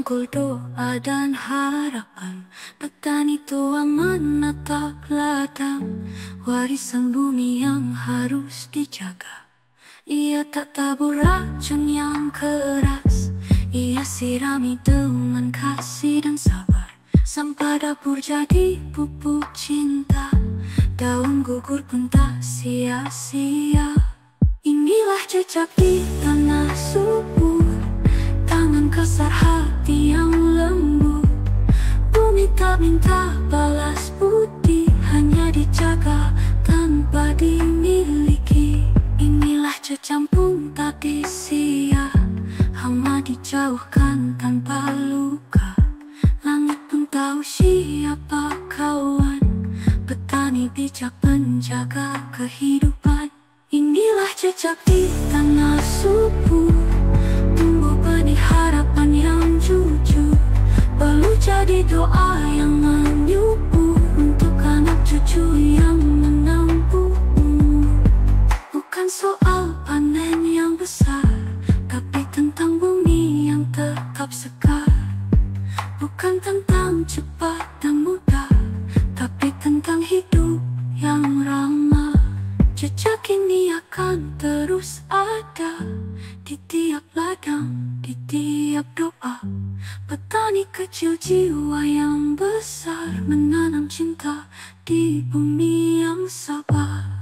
Cangkul doa dan harapan, petani tua menatap ladang, warisan bumi yang harus dijaga. Ia tak tabur racun yang keras, ia sirami dengan kasih dan sabar. Sampah dapur jadi pupuk cinta, daun gugur pun tak sia-sia. Inilah jejak di tanah subur, tangan kasar hati yang lembut. Bumi tak minta balas budi, hanya dijaga tanpa dimiliki. Inilah cecampung tadi sia, hama dijauhkan tanpa luka. Langit pun tahu siapa kawan, petani bijak penjaga kehidupan. Inilah jejak di tanah subur, tumbuh benih harapan yang jujur, perlu jadi doa yang menyubur untuk anak cucu yang menanggungmu. Bukan soal panen yang besar, tapi tentang bumi yang tetap sekar. Bukan tentang cepat dan mudah, tapi tentang hidup yang ramah. Jejak ini akan terus ada di tiap ladang, di tiap doa. Petani kecil jiwa yang besar, menanam cinta di bumi yang sabar.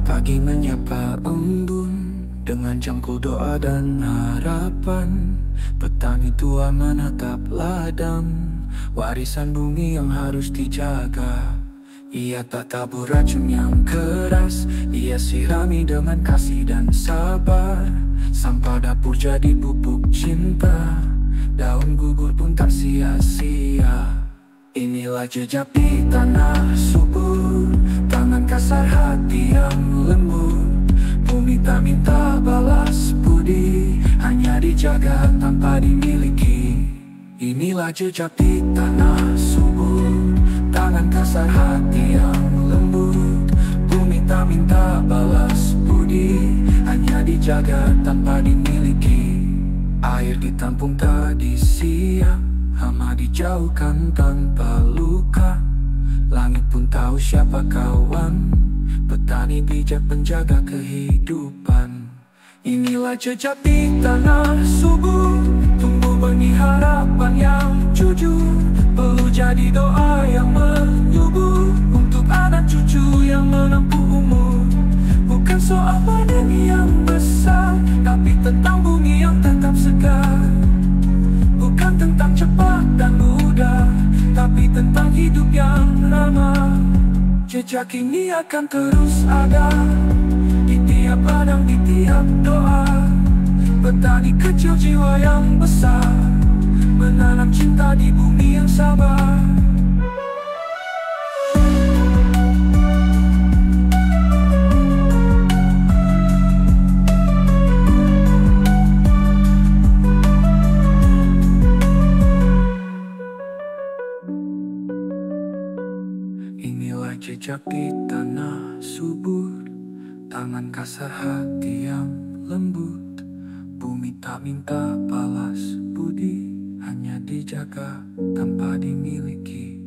Pagi menyapa embun dengan cangkul doa dan harapan. Petani tua menatap ladang, warisan bumi yang harus dijaga. Ia tak tabur racun yang keras, ia sirami dengan kasih dan sabar. Sampah dapur jadi pupuk cinta, daun gugur pun tak sia-sia. Inilah jejak di tanah subur, tangan kasar hati yang lembut. Bumi tak minta balas budi, hanya dijaga tanpa dimiliki. Inilah jejak di tanah subur, tangan kasar hati yang lembut. Bumi tak minta balas budi, hanya dijaga tanpa dimiliki. Air ditampung tak disiap, hama dijauhkan tanpa luka. Langit pun tahu siapa kawan, petani bijak penjaga kehidupan. Inilah jejak di tanah subur, tumbuh benih harapan yang jujur, perlu jadi doa yang menyubur untuk anak cucu yang menempuh umur. Bukan soal panen yang besar, tapi tentang bumi yang tetap segar. Bukan tentang cepat dan mudah, tapi tentang hidup yang ramah. Jejak ini akan terus ada di tiap ladang, di tiap doa. Petani kecil jiwa yang besar, menanam cinta di bumi yang sabar. Jejak di tanah subur, tangan kasar hati yang lembut. Bumi tak minta balas budi, hanya dijaga tanpa dimiliki.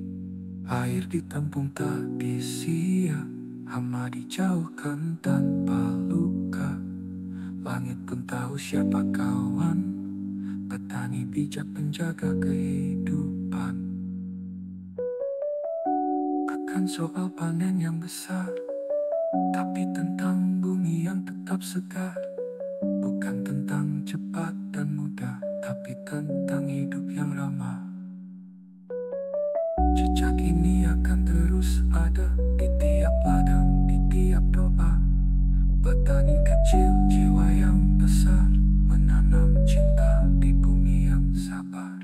Air ditampung tak disia, hama dijauhkan tanpa luka. Langit pun tahu siapa kawan, petani petani bijak penjaga kehidupan. Bukan soal panen yang besar, tapi tentang bumi yang tetap segar. Bukan tentang cepat dan mudah, tapi tentang hidup yang ramah. Jejak ini akan terus ada di tiap ladang, di tiap doa. Petani kecil, jiwa yang besar, menanam cinta di bumi yang sabar.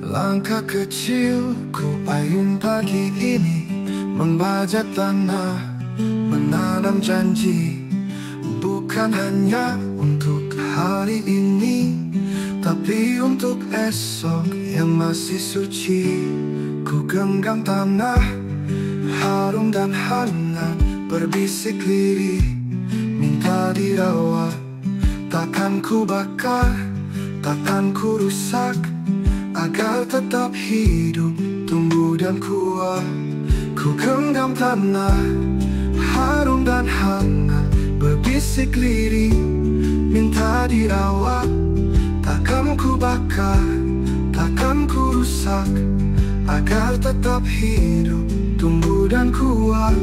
Langkah kecilku payung pagi ini, membajak tanah, menanam janji. Bukan hanya untuk hari ini, tapi untuk esok yang masih suci. Ku genggam tanah, harum dan hangat, berbisik lirih, minta dirawat. Takkan ku bakar, takkan ku rusak, agar tetap hidup, tumbuh dan kuat. Ku genggam tanah, harum dan hangat, berbisik lirih, minta dirawat. Takkan ku bakar, takkan ku rusak, agar tetap hidup, tumbuh dan kuat.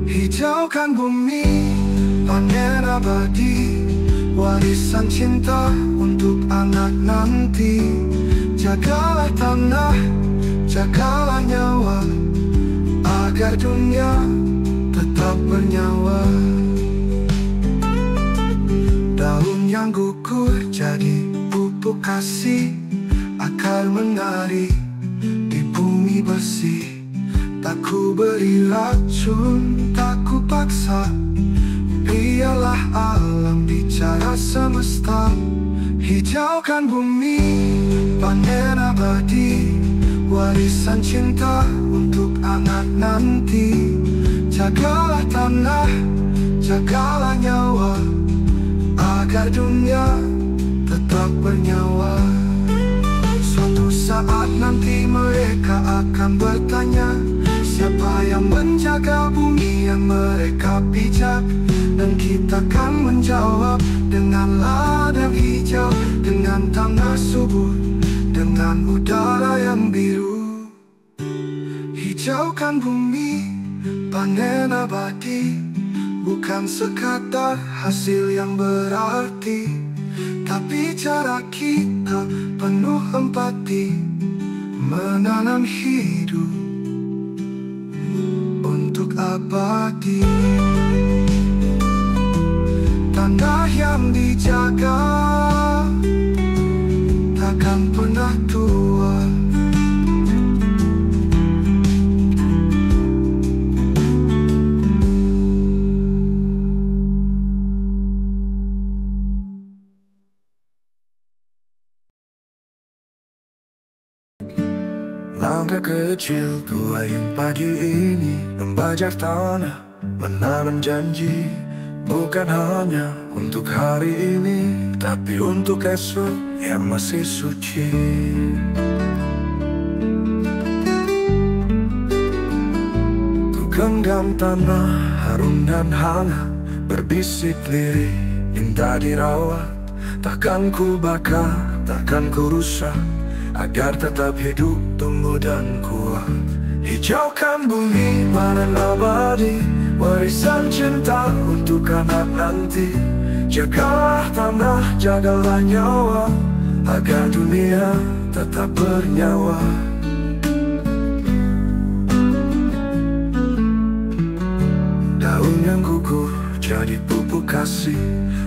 Hijaukan bumi, panen abadi, warisan cinta untuk anak nanti. Jagalah tanah, jagalah nyawa, agar dunia tetap bernyawa. Daun yang gugur jadi pupuk kasih, akar menari di bumi bersih. Tak ku beri racun, tak ku paksa, biarlah alam bicara semesta. Hijaukan bumi, panen abadi, warisan cinta untuk anak nanti. Jagalah tanah, jagalah nyawa, agar dunia tetap bernyawa. Suatu saat nanti mereka akan bertanya, siapa yang menjaga bumi yang mereka pijak? Dan kita akan menjawab, dengan ladang hijau, dengan tanah subur, dengan udara yang biru. Hijaukan bumi, panen abadi, bukan sekadar hasil yang berarti, tapi cara kita penuh empati, menanam hidup untuk abadi. Tanah yang dijaga takkan pernah tua. Langkah kecil payung pagi ini, membajak tanah, menanam janji. Bukan hanya untuk hari ini, tapi untuk esok yang masih suci. Ku genggam tanah, harum dan hangat, berbisik lirih, minta dirawat. Takkan ku bakar, takkan ku rusak, agar tetap hidup, tumbuh dan kuat. Hijaukan bumi, panen abadi, warisan cinta untuk anak nanti. Jagalah tanah, jagalah nyawa, agar dunia tetap bernyawa. Daun yang gugur jadi pupuk kasih,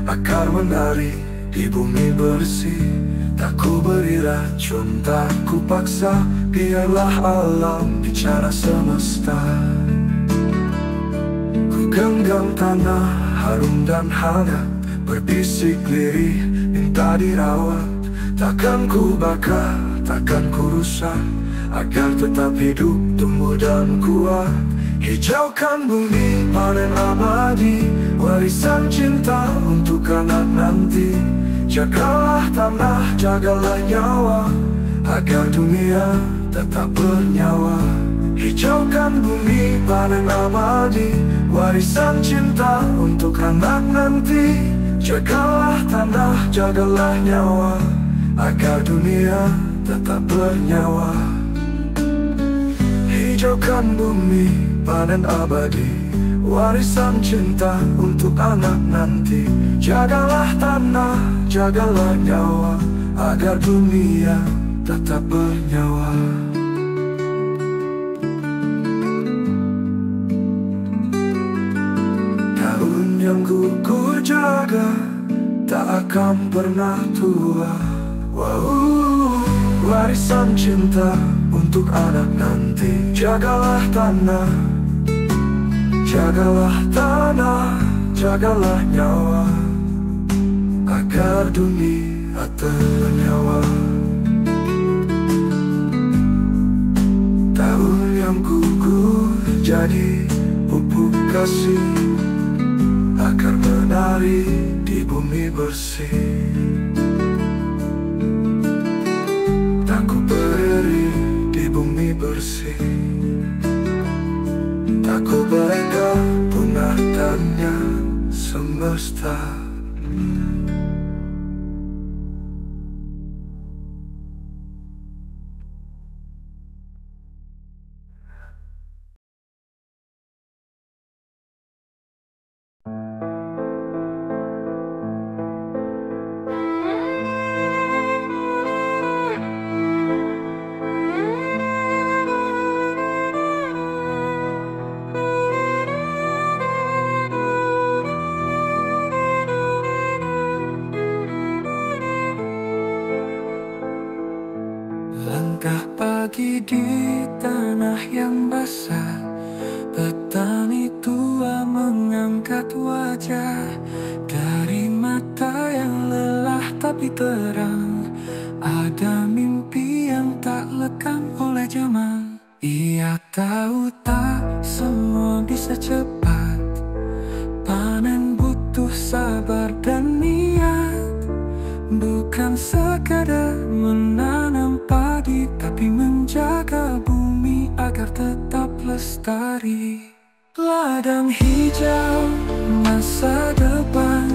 akar menari di bumi bersih. Tak ku beri racun, tak ku paksa, biarlah alam bicara semesta. Ku genggam tanah, harum dan hangat, berbisik lirih, minta dirawat. Takkan ku bakar, takkan ku rusak, agar tetap hidup, tumbuh dan kuat. Hijaukan bumi, panen abadi, warisan cinta untuk anak nanti. Jagalah tanah, jagalah nyawa, agar dunia tetap bernyawa. Hijaukan bumi, panen abadi, warisan cinta untuk anak nanti. Jagalah tanah, jagalah nyawa, agar dunia tetap bernyawa. Hijaukan bumi, panen abadi, warisan cinta untuk anak nanti. Jagalah tanah, jagalah nyawa, agar dunia tetap bernyawa. Daun yang ku jaga tak akan pernah tua. Wow, warisan cinta untuk anak nanti. Jagalah tanah, jagalah tanah, jagalah nyawa, agar dunia ternyawa. Daun yang gugur jadi pupuk kasih, agar menari di bumi bersih. Tak ku berdiri di bumi bersih, tak ku bangga punah dannya semesta. Langkah pagi di tanah yang basah, petani tua mengangkat wajah dari mata yang lelah tapi terang. Ada mimpi yang tak lekang oleh zaman. Ia tahu tak semua bisa cepat, panen butuh sabar dan niat. Bukan sekadar menanam padi, tapi menjaga bumi agar tetap lestari. Ladang hijau masa depan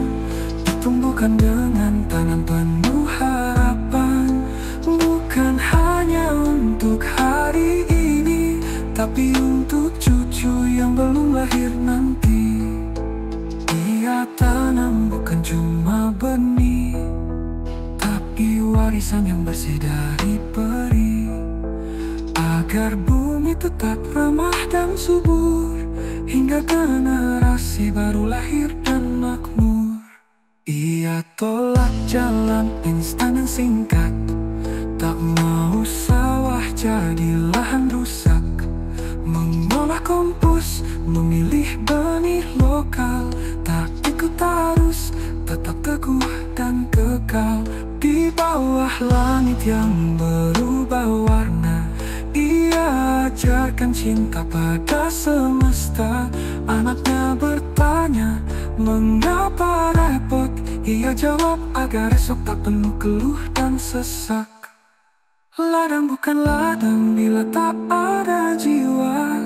ditumbuhkan dengan tanam penuh harapan. Bukan hanya untuk hari ini, tapi untuk cucu yang belum lahir nanti. Ia tanam bukan cuma benih, tapi warisan yang bersih dari peri, agar bumi tetap ramah dan subur, hingga generasi baru lahir dan makmur. Ia tolak jalan instan dan singkat, tak mau sawah jadi lahan rusak. Mengolah kompos, memilih benih lokal, tak ikut arus, tetap teguh dan kekal. Di bawah langit yang berubah warna, ia ajarkan cinta pada semesta. Anaknya bertanya, mengapa repot? Ia jawab, agar esok tak penuh keluh dan sesak. Ladang bukan ladang bila tak ada jiwa,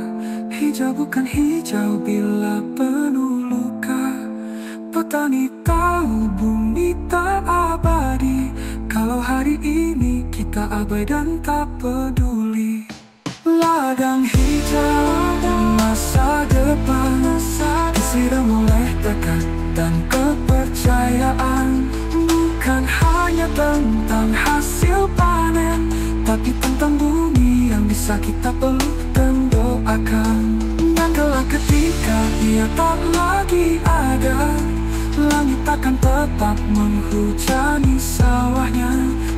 hijau bukan hijau bila penuh luka. Petani tahu bumi tak abadi, kalau hari ini kita abai dan tak peduli. Ladang hijau masa depan, disiram oleh tekad dan kepercayaan. Bukan hanya tentang hasil panen, tapi tentang bumi yang bisa kita peluk dan doakan. Dan kelak ketika dia tak lagi ada, langit akan tetap menghujani sawahnya.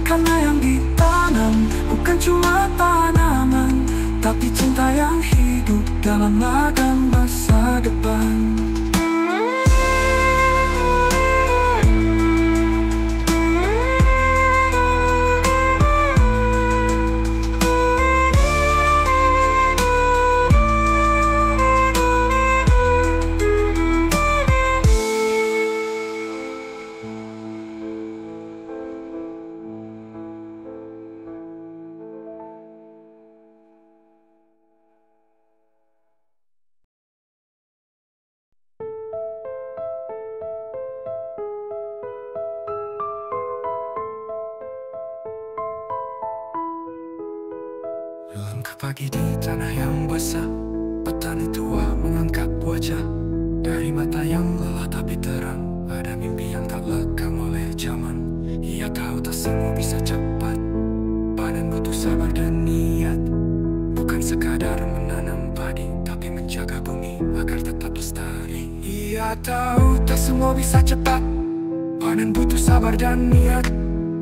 Karena yang ditanam bukan cuma tanaman, tapi cinta yang hidup dalam ladang masa depan. Pagi di tanah yang basah, petani tua mengangkat wajah. Dari mata yang lelah tapi terang, ada mimpi yang tak lekang oleh zaman. Ia tahu tak semua bisa cepat, panen butuh sabar dan niat. Bukan sekadar menanam padi, tapi menjaga bumi agar tetap lestari. Ia tahu tak semua bisa cepat, panen butuh sabar dan niat.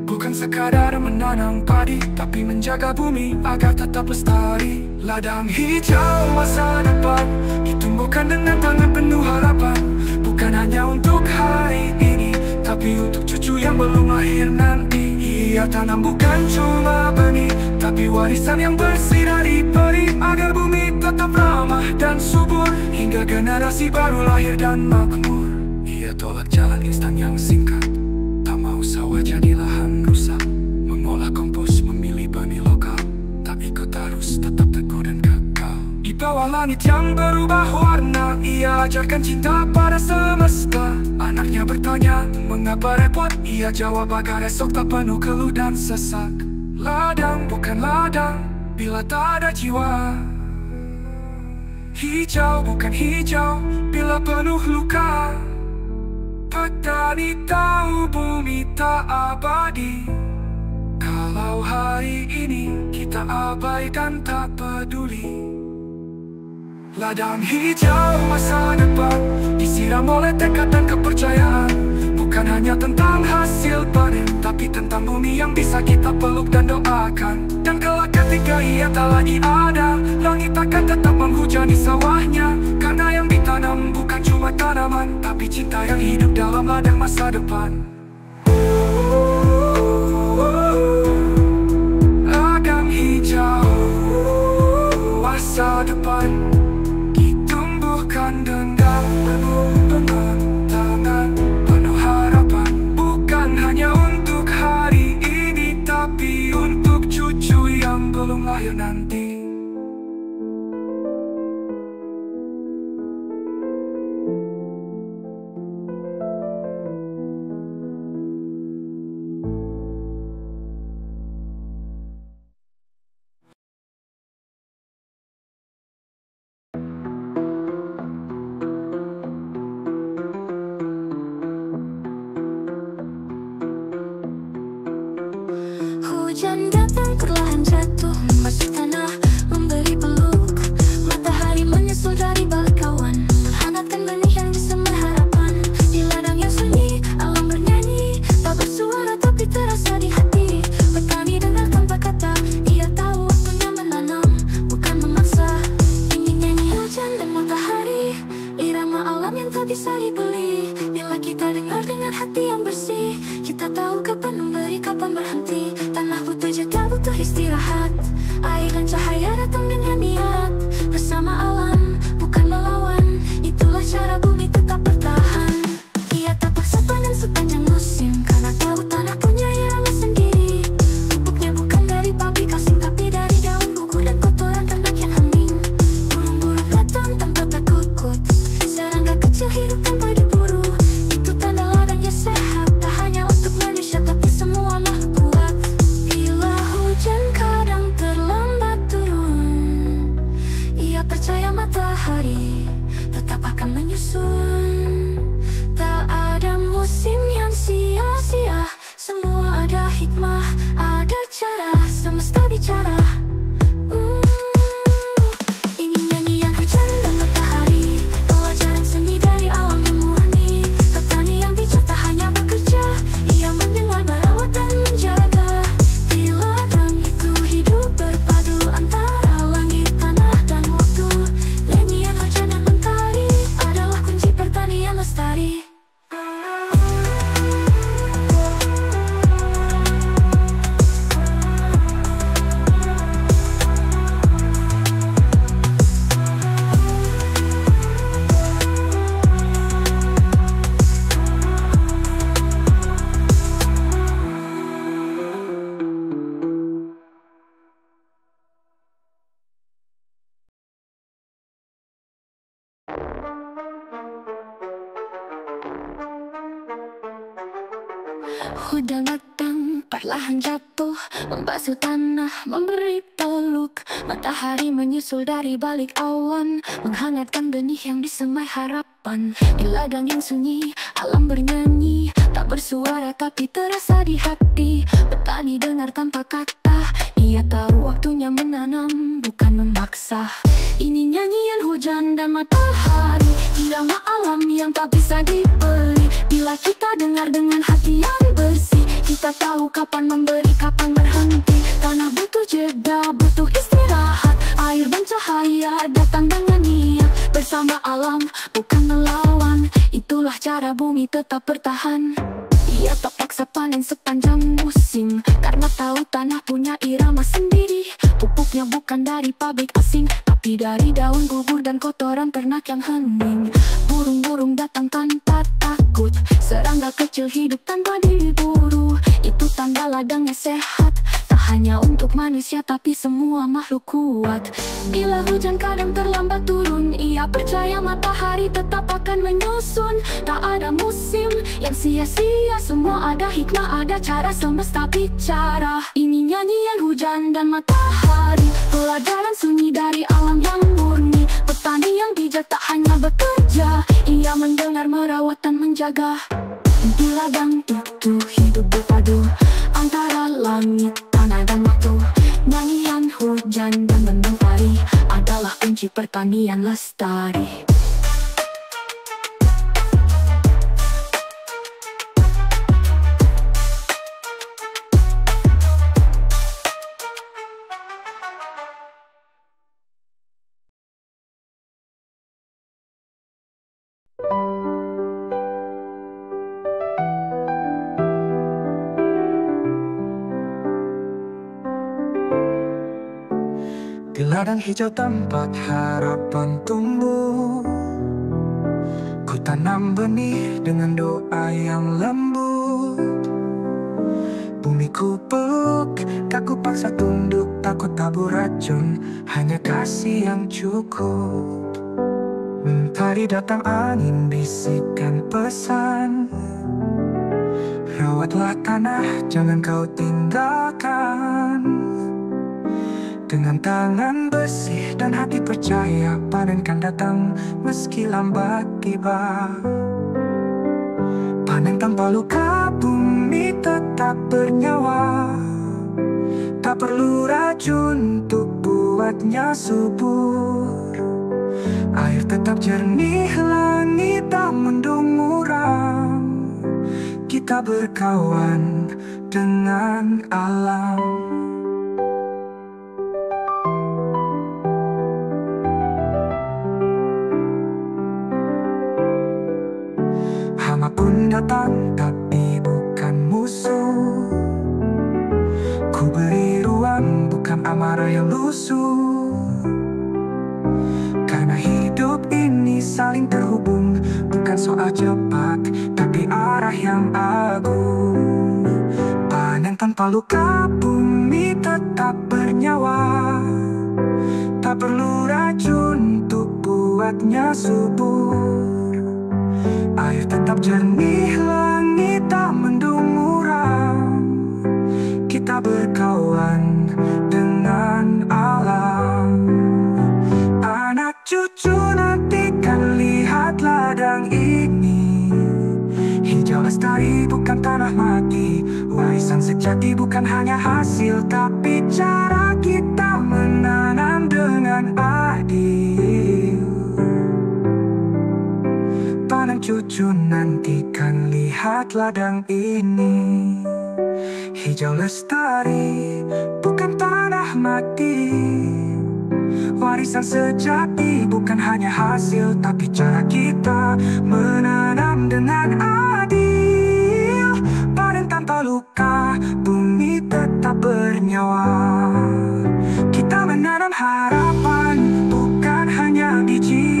Bukan sekadar menanam padi, tapi menjaga bumi agar tetap lestari. Ladang hijau masa depan ditumbuhkan dengan tangan penuh harapan. Bukan hanya untuk hari ini, tapi untuk cucu yang belum lahir nanti. Ia tanam bukan cuma benih, tapi warisan yang bersih dari peri, agar bumi tetap ramah dan subur hingga generasi baru lahir dan makmur. Ia tolak jalan instan yang singkat, tak mau sawah jadi lahan rusak, mengolah kompos, memilih benih lokal, tak ikut arus, tetap teguh dan kekal. Di bawah langit yang berubah warna, ia ajarkan cinta pada semesta. Anaknya bertanya, mengapa repot? Ia jawab agar esok tak penuh keluh dan sesak. Ladang bukan ladang bila tak ada jiwa. Hijau bukan hijau bila penuh luka. Petani tahu bumi tak abadi. Kalau hari ini kita abaikan tak peduli. Ladang hijau masa depan disiram oleh tekad dan kepercayaan. Bukan hanya tentang hasil panen, tapi tentang bumi yang bisa kita peluk dan doakan. Dan kelak ketika ia tak lagi ada, langit akan tetap menghujani sawahnya. Karena yang ditanam bukan cuma tanaman, tapi cinta yang hidup dalam ladang masa depan. Ladang hijau masa depan ditumbuhkan dengan penuh tangan, penuh harapan. Bukan hanya untuk hari ini, tapi untuk cucu yang belum lahir nanti. Hujan datang perlahan jatuh masuk tanah, memberi peluk. Matahari menyusul dari balik awan, menghangatkan benih yang disemai harapan. Di ladang yang sunyi, alam bernyanyi, tak bersuara tapi terasa di hati. Petani dengar tanpa kata, ia tahu waktunya menanam, bukan memaksa. Ingin nyanyi hujan dan matahari, irama alam yang tak bisa dibeli. Bila kita dengar dengan hati yang bersih, kita tahu kapan memberi, kapan berhenti. Tanah butuh jeda, butuh istirahat. Air dan cahaya datang dengan niat. Bersama alam, bukan melawan. Itulah cara bumi tetap bertahan. Ia tak paksa panen sepanjang musim, karena tahu tanah punya irama sendiri. Pupuknya bukan dari pabrik asing, tapi dari daun gugur dan kotoran ternak yang hening. Burung-burung datang tanpa takut, serangga kecil hidup tanpa diburu. Itu tanda ladangnya sehat, tak hanya untuk manusia tapi semua makhluk kuat. Bila hujan kadang terlambat turun, ia percaya matahari tetap akan menyusun. Tak ada musim yang sia-sia, semua ada hikmah, ada cara, semesta bicara. Ingin nyanyian hujan dan matahari, pelajaran seni dari alam yang murni. Petani yang bijak tak hanya bekerja, ia mendengar, merawat dan menjaga. Di ladang itu hidup berpadu antara langit, tanah dan waktu. Nyanyian hujan dan mentari adalah kunci pertanian lestari. Hujan datang perlahan jatuh, membasuh tanah, memberi peluk. Matahari menyusul dari balik awan, menghangatkan benih yang disemai harapan. Di ladang yang sunyi, alam bernyanyi, tak bersuara tapi terasa di hati. Petani dengar tanpa kata, ia tahu waktunya menanam, bukan memaksa. Ini nyanyian hujan dan matahari, irama alam yang tak bisa dibeli. Bila kita dengar dengan hati yang bersih, kita tahu kapan memberi, kapan berhenti. Tanah butuh jeda, butuh istirahat. Air dan cahaya datang dengan niat. Bersama alam, bukan melawan. Itulah cara bumi tetap bertahan. Ia tak paksa panen sepanjang musim, karena tahu tanah punya irama sendiri. Pupuknya bukan dari pabrik asing, tapi dari daun gugur dan kotoran ternak yang hening. Burung-burung datang tanpa takut, serangga kecil hidup tanpa diburu. Itu tanda ladangnya sehat, tak hanya untuk manusia tapi semua makhluk kuat. Bila hujan kadang terlambat turun, ia percaya matahari tetap akan menyusun. Tak ada musim yang sia-sia, semua ada hikmah, ada cara semesta bicara. Ini nyanyian hujan dan matahari, pelajaran sunyi dari alam yang murni. Petani yang bijak tak hanya bekerja, ia mendengar, merawat dan menjaga. Di ladang itu hidup berpadu antara langit, tanah dan waktu. Nyanyian hujan dan mendung pari adalah kunci pertanian lestari. Di ladang hijau tempat harapan tumbuh, ku tanam benih dengan doa yang lembut. Bumi ku peluk, tak ku paksa tunduk, takut tabur racun, hanya kasih yang cukup. Mentari datang, angin bisikan pesan, rawatlah tanah, jangan kau tinggalkan. Dengan tangan bersih dan hati percaya, panen kan datang meski lambat tiba. Panen tanpa luka, bumi tetap bernyawa. Tak perlu racun untuk buatnya subur. Air tetap jernih, langit tak mendung muram. Kita berkawan dengan alam. Hama pun datang, tapi bukan musuh. Ku beri ruang, bukan amarah yang lusuh. Karena hidup ini saling terhubung, bukan soal cepat, tapi arah yang agung. Panen tanpa luka, bumi tetap bernyawa. Tak perlu racun untuk buatnya subur. Air tetap jernih, langit tak mendung muram. Kita berkawan dengan alam. Anak cucu nanti kan lihat ladang ini. Hijau lestari bukan tanah mati, warisan sejati bukan hanya hasil, tapi cara kita menanam dengan adil. Panen cucu nanti kan lihat ladang ini. Hijau lestari bukan tanah mati, warisan sejati bukan hanya hasil, tapi cara kita menanam dengan adil. Panen tanpa luka, bumi tetap bernyawa. Kita menanam harapan, bukan hanya biji.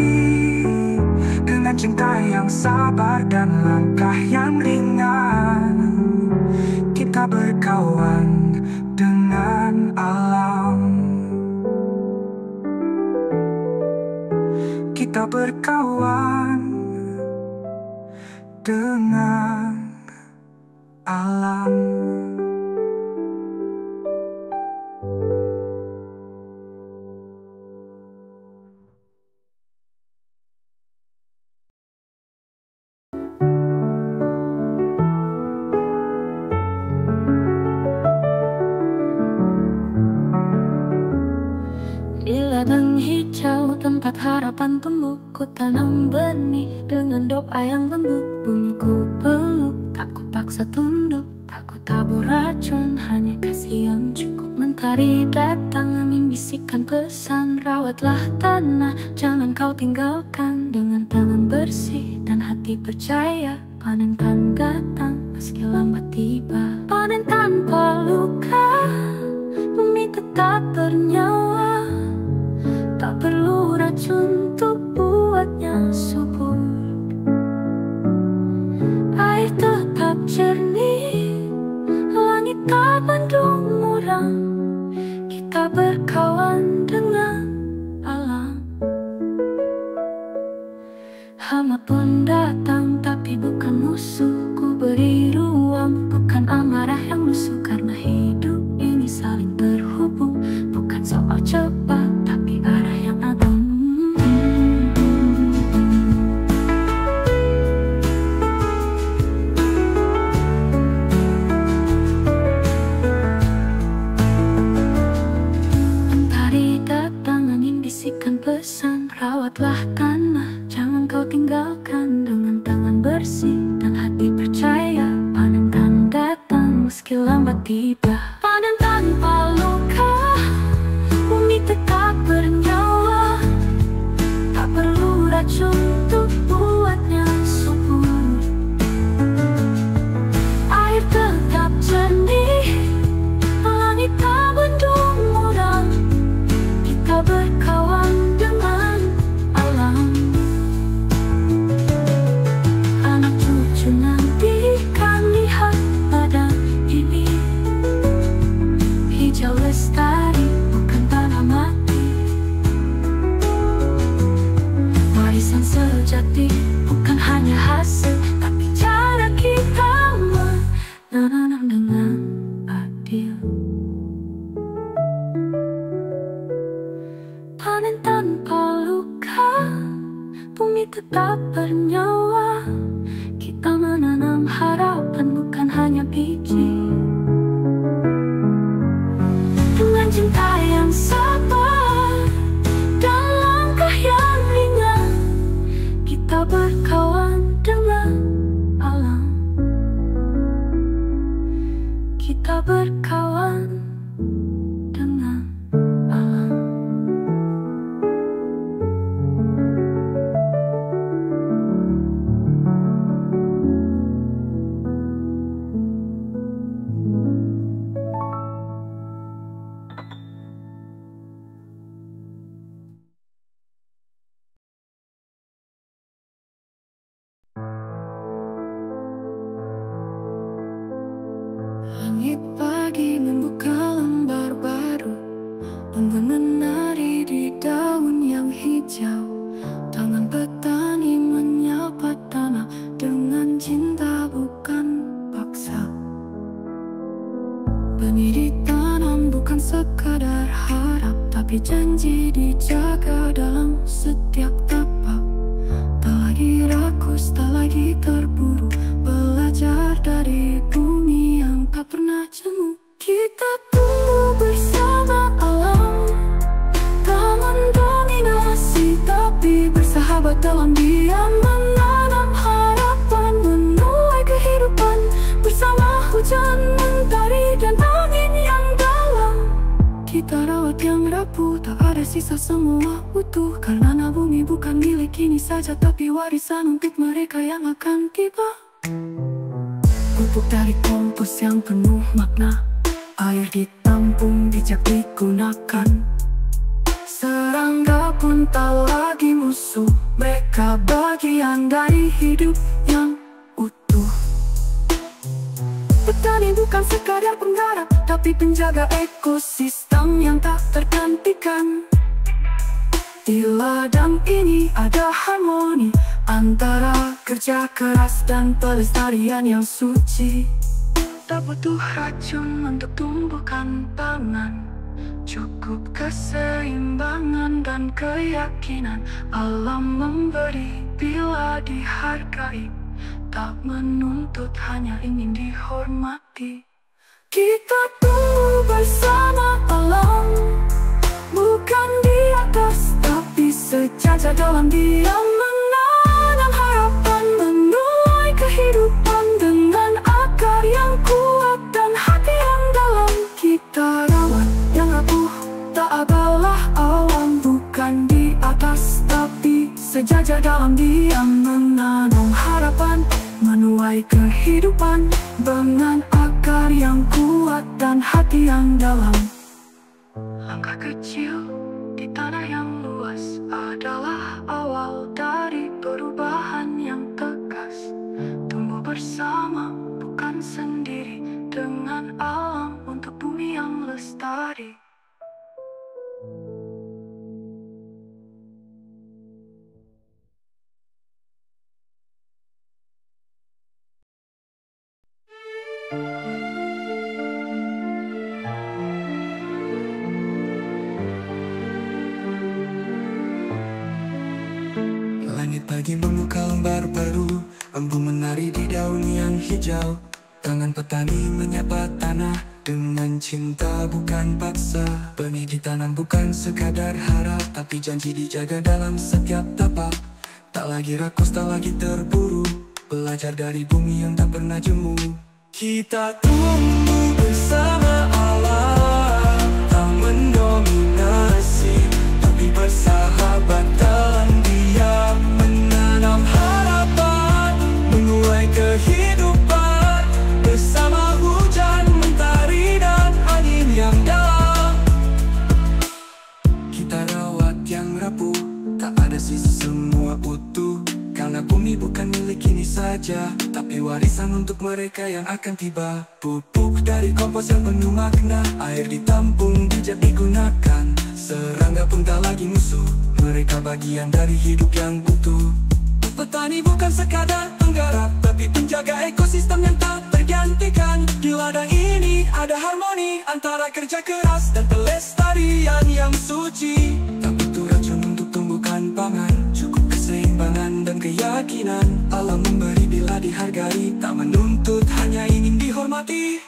Dengan cinta yang sabar dan langkah yang ringan, kita berkawan dengan alam. Kita berkawan dengan alam. ladang hijau tempat harapan tumbuh, ku tanam benih dengan doa yang lembut. Bumi ku peluk, tak ku paksa tunduk, tak ku tabur racun, hanya kasih yang cukup. Mentari datang, angin bisikan pesan, rawatlah tanah, jangan kau tinggalkan. Dengan tangan bersih dan hati percaya, panen kan datang meski lambat tiba. Panen tanpa luka, bumi tetap bernyawa, tak perlu racun untuk buatnya subur. Air tetap jernih, langit tak mendung muram, kita berkawan dengan alam. Hama pun datang tapi bukan musuh, ku beri ruang, bukan amarah yang lusuh. Karena hidup ini saling terhubung, bukan soal cepat tapi arah yang agung. Mentari datang, angin bisikan pesan, rawatlah tanah, jangan kau tinggalkan. Dengan tangan bersih dan hati percaya, panen kan datang meski lambat tiba. Panen tanpa luka, bumi tetap bernyawa, tak perlu racun untuk buatnya subur. Air tetap jernih, langit tak mendung muram, kita berkawan dengan alam. Anak cucu nanti kan lihat ladang ini, hijau lestari bukan tanah mati. Warisan sejati bukan hanya hasil, tapi cara kita menanam dengan adil. Panen tanpa luka, bumi tetap bernyawa, kita menanam harapan bukan hanya biji. Dengan cinta yang sabar dan langkah yang ringan, kita berkawan dengan alam. Kita berkawan dengan alam. Langit pagi membuka lembar baru, embun menari di daun yang hijau. Tangan petani menyapa tanah dengan cinta bukan paksa. Benih ditanam bukan sekadar harap, tapi janji dijaga dalam setiap tapak. Tak lagi rakus, tak lagi terburu, belajar dari bumi yang tak pernah jemu. Kita tumbuh bersama alam, tak mendominasi tapi bersahabat dalam diam. Menanam harapan, menuai kehidupan, bersama hujan, mentari dan angin yang dalam. Kita rawat yang rapuh, tak ada sisa, semua utuh. Karena bumi bukan milik ini saja, tapi warisan untuk mereka yang akan tiba. Pupuk dari kompos yang penuh makna, air ditampung, bijak digunakan. Serangga pun tak lagi musuh, mereka bagian dari hidup yang utuh. Petani bukan sekadar penggarap, tapi penjaga ekosistem yang tak tergantikan. Di ladang ini ada harmoni antara kerja keras dan pelestarian yang suci. Tak butuh racun untuk tumbuhkan pangan, cukup keseimbangan dan keyakinan. Alam memberi bila dihargai, tak menuntut, hanya ingin dihormati. Kita tumbuh bersama alam, bukan di atas sejajar dalam diam, menanam harapan, menuai kehidupan dengan akar yang kuat dan hati yang dalam. Kita rawat yang rapuh, tak apalah alam, bukan di atas tapi sejajar dalam diam, menanam harapan, menuai kehidupan dengan akar yang kuat dan hati yang dalam. Langkah kecil di tanah yang luas adalah awal dari perubahan yang tegas. Tumbuh bersama, bukan sendiri, dengan alam untuk bumi yang lestari. Langit pagi membuka lembar baru, embun menari di daun yang hijau. Tangan petani menyapa tanah dengan cinta bukan paksa. Benih ditanam bukan sekadar harap, tapi janji dijaga dalam setiap tapak. Tak lagi rakus, tak lagi terburu, belajar dari bumi yang tak pernah jemu. Kita tumbuh bersama alam, tak mendominasi, tapi bersahabat dalam diam, menanam harapan, menuai kehidupan bersama hujan, mentari dan angin yang dalam. Kita rawat yang rapuh, tak ada sisa, semua utuh. Karena bumi bukan milik kini saja, tapi warisan untuk mereka yang akan tiba. Pupuk dari kompos yang penuh makna, air ditampung, bijak digunakan. Serangga pun tak lagi musuh, mereka bagian dari hidup yang utuh. Petani bukan sekadar penggarap, tapi penjaga ekosistem yang tak tergantikan. Di ladang ini ada harmoni antara kerja keras dan pelestarian yang suci. Tak butuh racun untuk tumbuhkan pangan, cukup keseimbangan dan keyakinan. Alam memberi bila dihargai, tak menuntut, hanya ingin dihormati.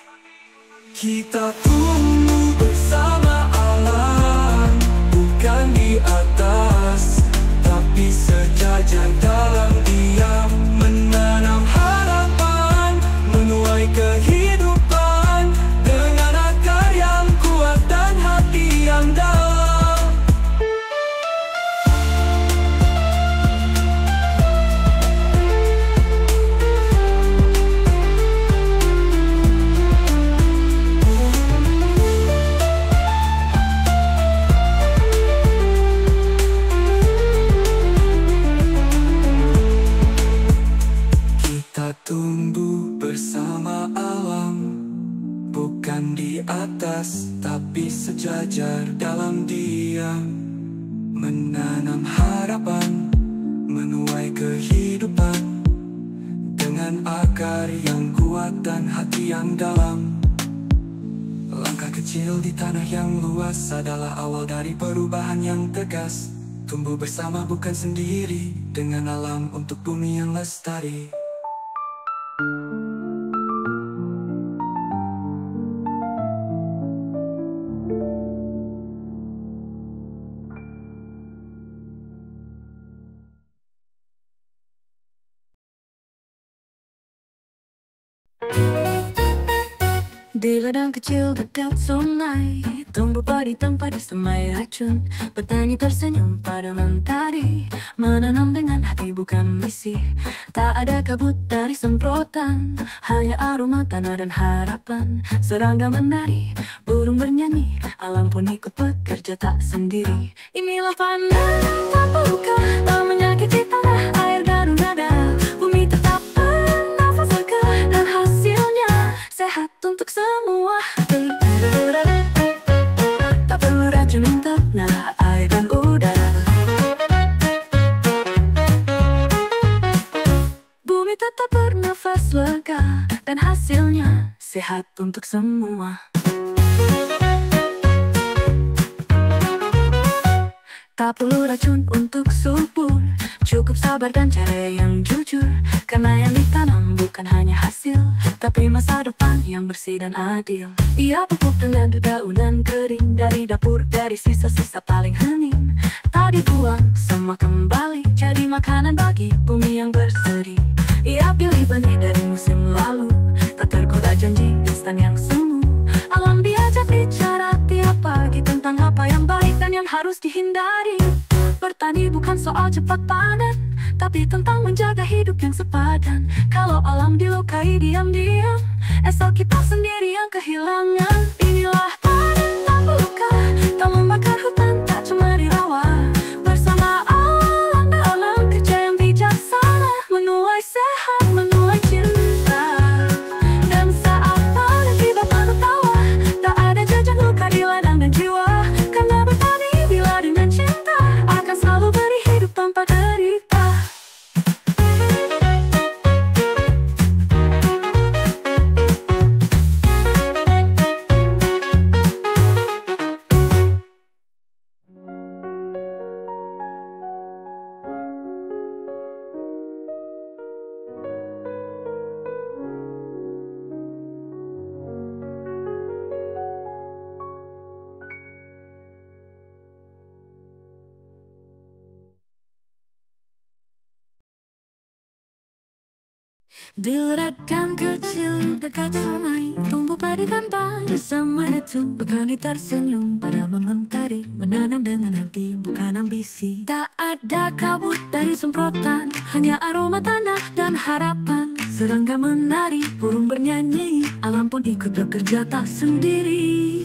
Kita tumbuh bersama alam, bukan di atas tapi sejajar dalam diam, menanam harapan, menuai kehidupan dengan akar yang kuat dan hati yang dalam. Tumbuh bersama alam, bukan di atas tapi sejajar dalam diam, menanam harapan, menuai kehidupan dengan akar yang kuat dan hati yang dalam. Langkah kecil di tanah yang luas adalah awal dari perubahan yang tegas. Tumbuh bersama bukan sendiri, dengan alam untuk bumi yang lestari. Di ladang kecil dekat sungai, tumbuh padi tanpa disemai racun. Petani tersenyum pada mentari, menanam dengan hati bukan misi. Tak ada kabut dari semprotan, hanya aroma tanah dan harapan. Serangga menari, burung bernyanyi, alam pun ikut bekerja tak sendiri. Inilah panen tanpa luka, tak menyakiti tanah, air dan nada. Bumi tetap bernafas lega, dan hasilnya sehat untuk semua. Tak perlu racun untuk tanah, air dan udara. Bumi tetap bernafas lega, dan hasilnya sehat untuk semua. Tak perlu racun untuk subur, cukup sabar dan cara yang jujur. Karena yang ditanam bukan hanya hasil, tapi masa depan yang bersih dan adil. Ia pupuk dengan dedaunan kering dari dapur, dari sisa-sisa paling hening. tak dibuang, semua kembali jadi makanan bagi bumi yang berseri. Ia pilih benih dari musim lalu, tak tergoda janji instan yang semu. Alam diajak bicara tiap pagi tentang apa yang baik dan yang harus dihindari. Bertani bukan soal cepat panen, tapi tentang menjaga hidup yang sepadan. Kalau alam dilukai diam-diam, esok kita sendiri yang kehilangan. Inilah panen tanpa luka, tak membakar hutan, tak cemari rawa. Bersama alam dalam kerja yang bijaksana, menuai sehat, menuai cinta. Dan saat panen tiba penuh tawa, tak ada jejak luka di ladang dan jiwa. Karena bertani bila dengan cinta, akan selalu beri hidup tanpa derita. Di ladang kecil dekat sungai, tumbuh padi dan padi sama itu. Petani tersenyum pada mentari, menanam dengan hati bukan ambisi. Tak ada kabut dari semprotan, hanya aroma tanah dan harapan. Serangga menari, burung bernyanyi, alam pun ikut bekerja tak sendiri.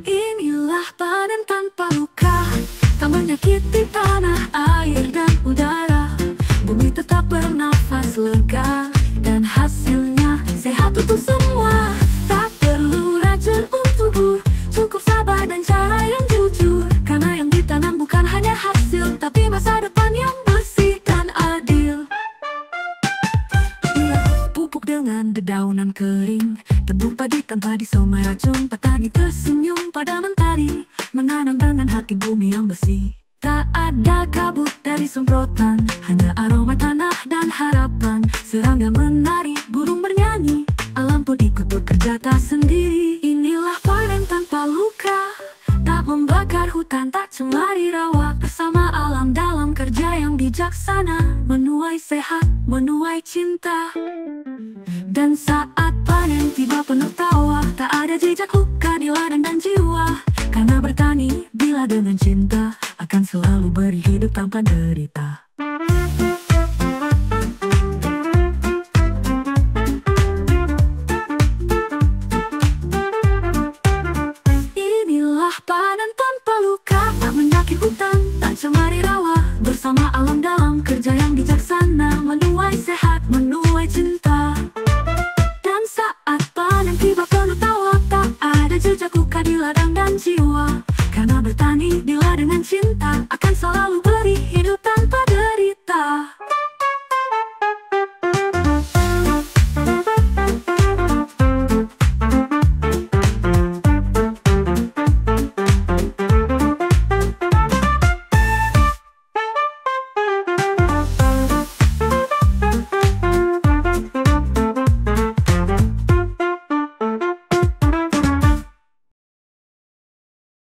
Inilah panen tanpa luka, tak menyakiti tanah, air dan udara. Bumi tetap bernafas lega, dan hasilnya sehat untuk semua. Tak perlu racun untuk tumbuh, cukup sabar dan cara yang jujur. Karena yang ditanam bukan hanya hasil, tapi masa depan yang bersih dan adil. Ia pupuk dengan dedaunan kering, tebu padi tanpa disomai racun. Petani tersenyum pada mentari, menanam dengan hati bumi yang bersih. Tak ada kabut dari semprotan, hanya aroma tanah dan harapan. Serangga menari, burung bernyanyi, alam pun ikut bekerja tak sendiri. Inilah panen tanpa luka, tak membakar hutan, tak cemari rawa. Bersama alam dalam kerja yang bijaksana, menuai sehat, menuai cinta. Dan saat panen tiba penuh tawa, tak ada jejak luka di ladang dan jiwa. Karena bertani bila dengan cinta, akan selalu beri hidup tanpa derita. Inilah panen tanpa luka, tak menyakiti hutan, tak cemari rawa. Bersama alam dalam kerja yang bijaksana, menuai sehat, menuai cinta. Dan saat panen tiba penuh tawa, tak ada jejak luka di ladang dan jiwa. Karena bertani bila dengan cinta, akan selalu